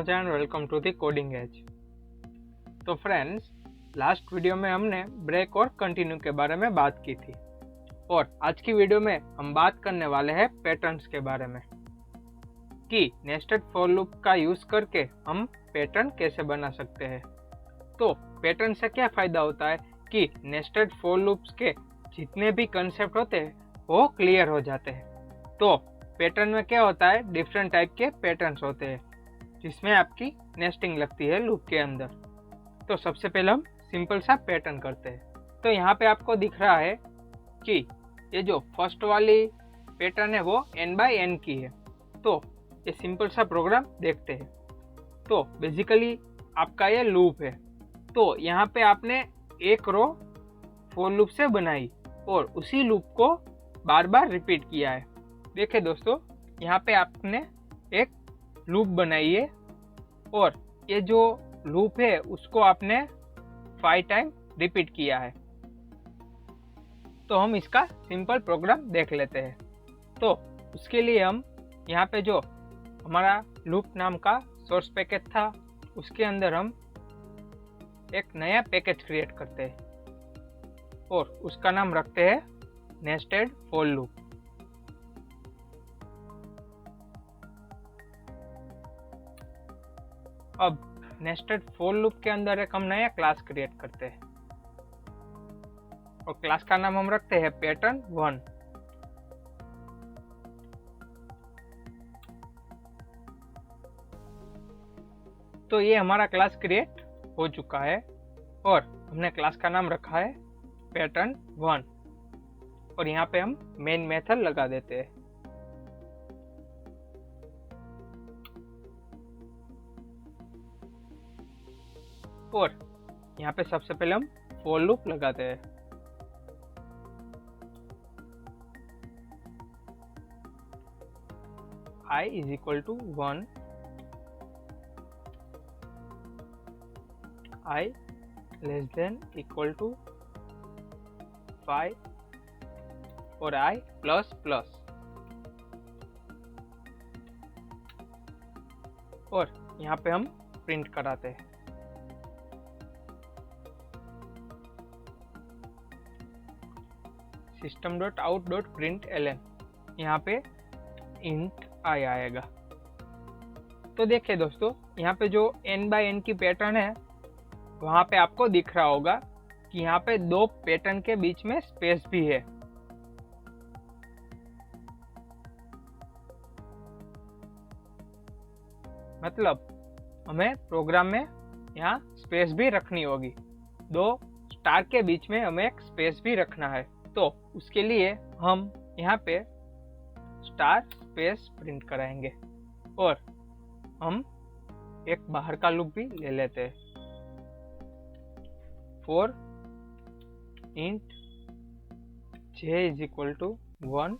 Manoj and welcome to the coding age. तो friends, last video में हमने ब्रेक और कंटिन्यू के बारे में बात की थी और आज की वीडियो में हम बात करने वाले हैं पैटर्न्स के बारे में कि नेस्टेड फॉर लूप का यूज करके हम पैटर्न कैसे बना सकते हैं। तो पैटर्न से क्या फायदा होता है कि नेस्टेड फॉर लूप्स के जितने भी कंसेप्ट होते हैं वो क्लियर हो जाते हैं। तो पैटर्न में क्या होता है, डिफरेंट टाइप के पैटर्न्स होते हैं जिसमें आपकी नेस्टिंग लगती है लूप के अंदर। तो सबसे पहले हम सिंपल सा पैटर्न करते हैं। तो यहाँ पे आपको दिख रहा है कि ये जो फर्स्ट वाली पैटर्न है वो n बाय n की है। तो ये सिंपल सा प्रोग्राम देखते हैं। तो बेसिकली आपका ये लूप है। तो यहाँ पे आपने एक रो फॉर लूप से बनाई और उसी लूप को बार बार रिपीट किया है। देखिए दोस्तों, यहाँ पे आपने एक लूप बनाई है और ये जो लूप है उसको आपने 5 टाइम रिपीट किया है। तो हम इसका सिंपल प्रोग्राम देख लेते हैं। तो उसके लिए हम यहाँ पे जो हमारा लूप नाम का सोर्स पैकेज था उसके अंदर हम एक नया पैकेज क्रिएट करते हैं और उसका नाम रखते हैं नेस्टेड फॉर लूप। अब नेस्टेड फॉर लूप के अंदर एक हम नया क्लास क्रिएट करते हैं और क्लास का नाम हम रखते हैं पैटर्न 1। तो ये हमारा क्लास क्रिएट हो चुका है और हमने क्लास का नाम रखा है पैटर्न 1 और यहाँ पे हम मेन मेथड लगा देते हैं। और यहाँ पे सबसे पहले हम फॉर लूप लगाते हैं। I is equal to 1, I less than equal to 5 और I प्लस प्लस। और यहाँ पे हम प्रिंट कराते हैं। system.out.println, यहाँ पे int I आएगा। तो देखिए दोस्तों, यहाँ पे जो n बाय n की पैटर्न है वहाँ पे आपको दिख रहा होगा कि यहाँ पे दो पैटर्न के बीच में स्पेस भी है। मतलब हमें प्रोग्राम में यहाँ स्पेस भी रखनी होगी। दो स्टार के बीच में हमें एक स्पेस भी रखना है। तो उसके लिए हम यहाँ पे स्टार स्पेस प्रिंट कराएंगे और हम एक बाहर का लूप भी ले लेते हैं। For int j is equal to 1,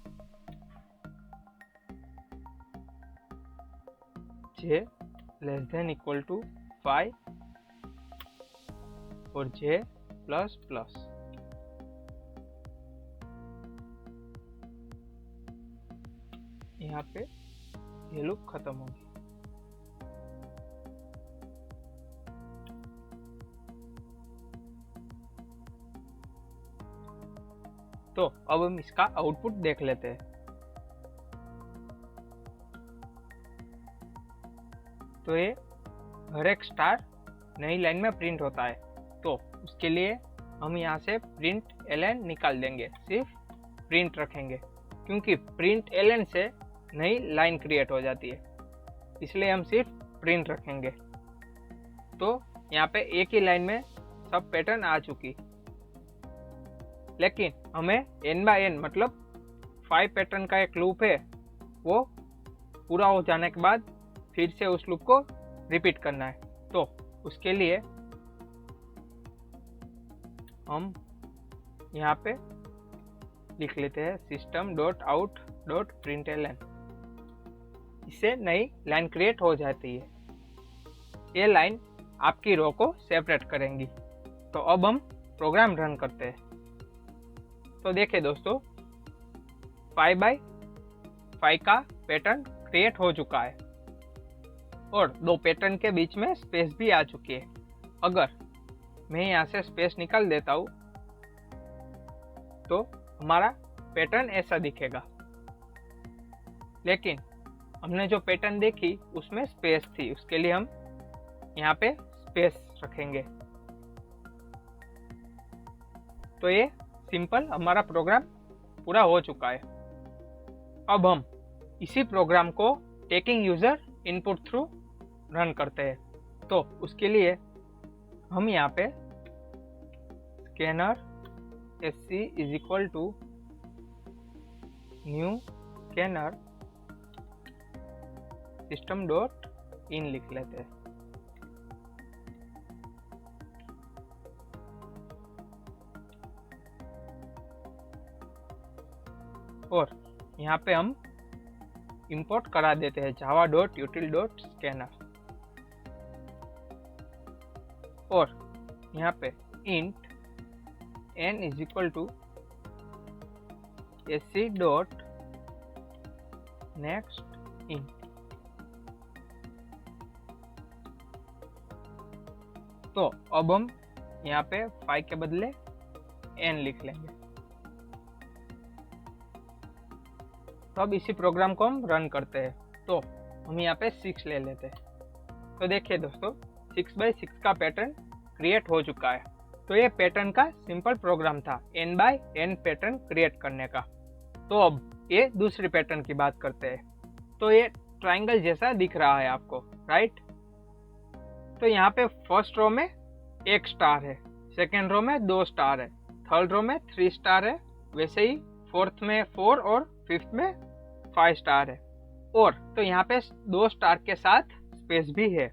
j less than equal to 5 और j प्लस प्लस। यहाँ पे ये लूप खत्म होगी। तो अब हम इसका आउटपुट देख लेते हैं। तो ये हर एक स्टार नई लाइन में प्रिंट होता है। तो उसके लिए हम यहाँ से प्रिंट ln निकाल देंगे, सिर्फ प्रिंट रखेंगे क्योंकि प्रिंट ln से नई लाइन क्रिएट हो जाती है, इसलिए हम सिर्फ प्रिंट रखेंगे। तो यहाँ पे एक ही लाइन में सब पैटर्न आ चुकी, लेकिन हमें n बाय n मतलब 5 पैटर्न का एक लूप है, वो पूरा हो जाने के बाद फिर से उस लूप को रिपीट करना है। तो उसके लिए हम यहाँ पे लिख लेते हैं system.out.println। इससे नई लाइन क्रिएट हो जाती है। ये लाइन आपकी रो को सेपरेट करेंगी। तो अब हम प्रोग्राम रन करते हैं। तो देखिए दोस्तों, 5 बाय 5 का पैटर्न क्रिएट हो चुका है। और दो पैटर्न के बीच में स्पेस भी आ चुकी है। अगर मैं यहाँ से स्पेस निकाल देता हूँ तो हमारा पैटर्न ऐसा दिखेगा, लेकिन हमने जो पैटर्न देखी उसमें स्पेस थी, उसके लिए हम यहाँ पे स्पेस रखेंगे। तो ये सिंपल हमारा प्रोग्राम पूरा हो चुका है। अब हम इसी प्रोग्राम को taking user input through run करते हैं। तो उसके लिए हम यहाँ पे scanner sc is equal to new scanner system dot in लिख लेते हैं। और यहाँ पे हम इंपोर्ट करा देते हैं java.util.scanner और यहाँ पे int n is equal to sc dot next int. तो अब हम यहाँ पे 5 के बदले n लिख लेंगे। तो अब इसी प्रोग्राम को हम रन करते हैं। तो हम यहाँ पे 6 ले लेते हैं। तो देखिए दोस्तों, 6x6 का पैटर्न क्रिएट हो चुका है। तो ये पैटर्न का सिंपल प्रोग्राम था n by n pattern create करने का। तो अब ये दूसरी पैटर्न की बात करते हैं। तो ये ट्राइंगल जैसा दिख रहा है आपको, राइट। तो यहाँ पे फर्स्ट रो में 1 स्टार है, सेकेंड रो में 2 स्टार है, थर्ड रो में 3 स्टार है, वैसे ही फोर्थ में 4 और फिफ्थ में 5 स्टार है। और तो यहाँ पे 2 स्टार के साथ स्पेस भी है।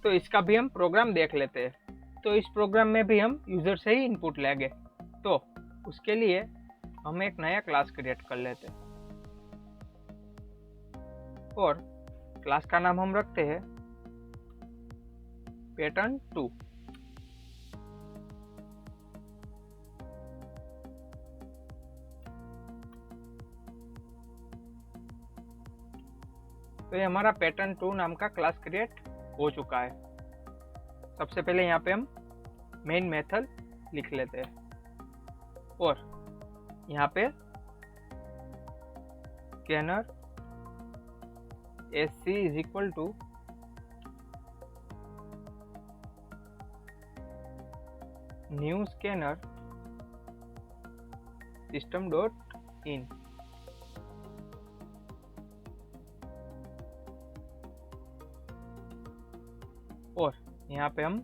तो इसका भी हम प्रोग्राम देख लेते हैं। तो इस प्रोग्राम में भी हम यूजर से ही इनपुट लेंगे। तो उसके लिए हम एक नया क्लास क्रिएट कर लेते हैं और क्लास का नाम हम रखते हैं पैटर्न 2। तो ये हमारा पैटर्न 2 नाम का क्लास क्रिएट हो चुका है। सबसे पहले यहाँ पे हम मेन मेथड लिख लेते हैं और यहाँ पे scanner sc is equal to new scanner system dot in. और यहाँ पे हम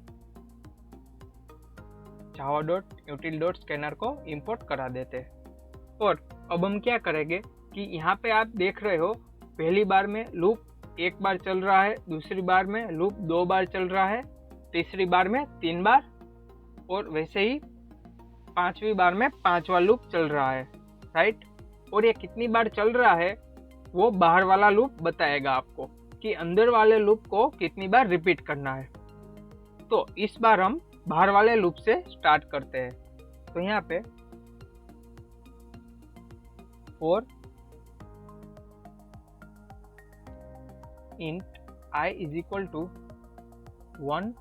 java.util.scanner को इंपोर्ट करा देते हैं। और अब हम क्या करेंगे कि यहाँ पे आप देख रहे हो पहली बार में लूप 1 बार चल रहा है, दूसरी बार में लूप 2 बार चल रहा है, तीसरी बार में 3 बार और वैसे ही 5वीं बार में 5वां लूप चल रहा है, राइट। और ये कितनी बार चल रहा है वो बाहर वाला लूप बताएगा आपको कि अंदर वाले लूप को कितनी बार रिपीट करना है। तो इस बार हम बाहर वाले लूप से स्टार्ट करते हैं। तो यहाँ पे और int I is equal to 1,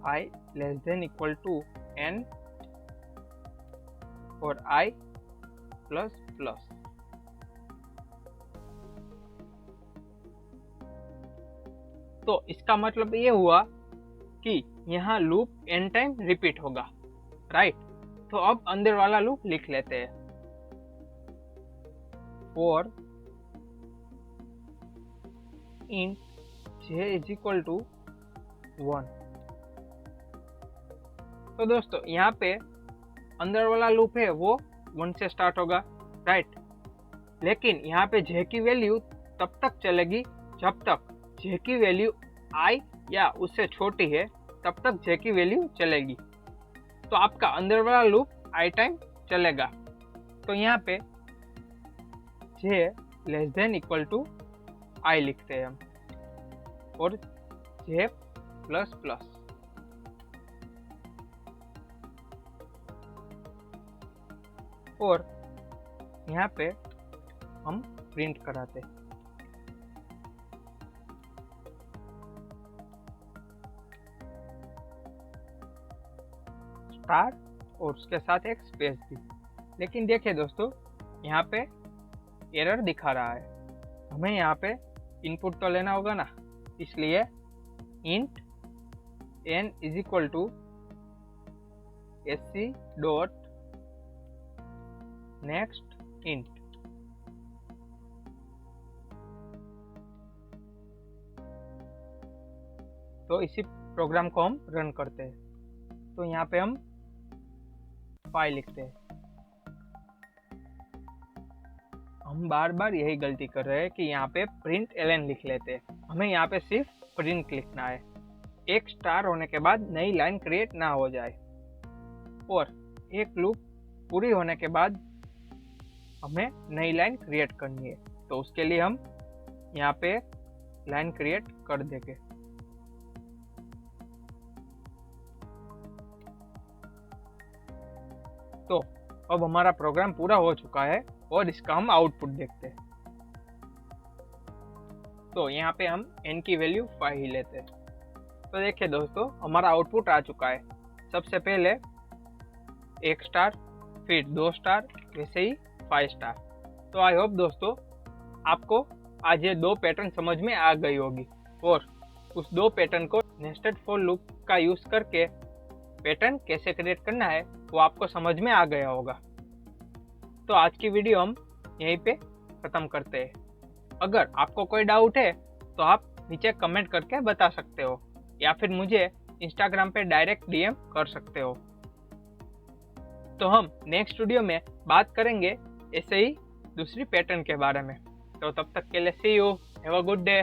I less than equal to n और I प्लस प्लस। तो इसका मतलब ये हुआ कि यहाँ लूप n टाइम रिपीट होगा, राइट। तो अब अंदर वाला लूप लिख लेते हैं for int j is equal to 1। तो दोस्तों यहाँ पे अंदर वाला लूप है वो 1 से स्टार्ट होगा, राइट। लेकिन यहाँ पे j की वैल्यू तब तक चलेगी जब तक j की वैल्यू I या उससे छोटी है, तब तक j की वैल्यू चलेगी। तो आपका अंदर वाला लूप I टाइम चलेगा। तो यहाँ पे j less than equal to I लिखते हैं हम और j प्लस प्लस। और यहाँ पे हम प्रिंट कराते। स्टार और उसके साथ एक स्पेस भी। लेकिन देखिए दोस्तों, यहाँ पे एरर दिखा रहा है। हमें यहाँ पे इनपुट तो लेना होगा ना, इसलिए int n is equal to sc dot next int. तो इसी प्रोग्राम को हम रन करते हैं। तो यहाँ पे हम 5 लिखते हैं। हम बार बार यही गलती कर रहे हैं कि यहाँ पे प्रिंट ln लिख लेते हैं। हमें यहाँ पे सिर्फ प्रिंट लिखना है, एक स्टार होने के बाद नई लाइन क्रिएट ना हो जाए। और एक लूप पूरी होने के बाद हमें नई लाइन क्रिएट करनी है, तो उसके लिए हम यहाँ पे लाइन क्रिएट कर देंगे। तो अब हमारा प्रोग्राम पूरा हो चुका है और इसका हम आउटपुट देखते हैं। तो यहाँ पे हम n की वैल्यू 5 ही लेते हैं। तो देखिए दोस्तों, हमारा आउटपुट आ चुका है। सबसे पहले 1 स्टार, फिर 2 स्टार, वैसे ही 5 स्टार। तो आई होप दोस्तों आपको आज ये 2 पैटर्न समझ में आ गई होगी और उस 2 पैटर्न को नेस्टेड फॉर लूप का यूज करके पैटर्न कैसे क्रिएट करना है वो आपको समझ में आ गया होगा। तो आज की वीडियो हम यहीं पे ख़त्म करते हैं। अगर आपको कोई डाउट है तो आप नीचे कमेंट करके बता सकते हो या फिर मुझे इंस्टाग्राम पे डायरेक्ट डीएम कर सकते हो। तो हम नेक्स्ट वीडियो में बात करेंगे ऐसे ही दूसरी पैटर्न के बारे में। तो तब तक के लिए see you, have a good day.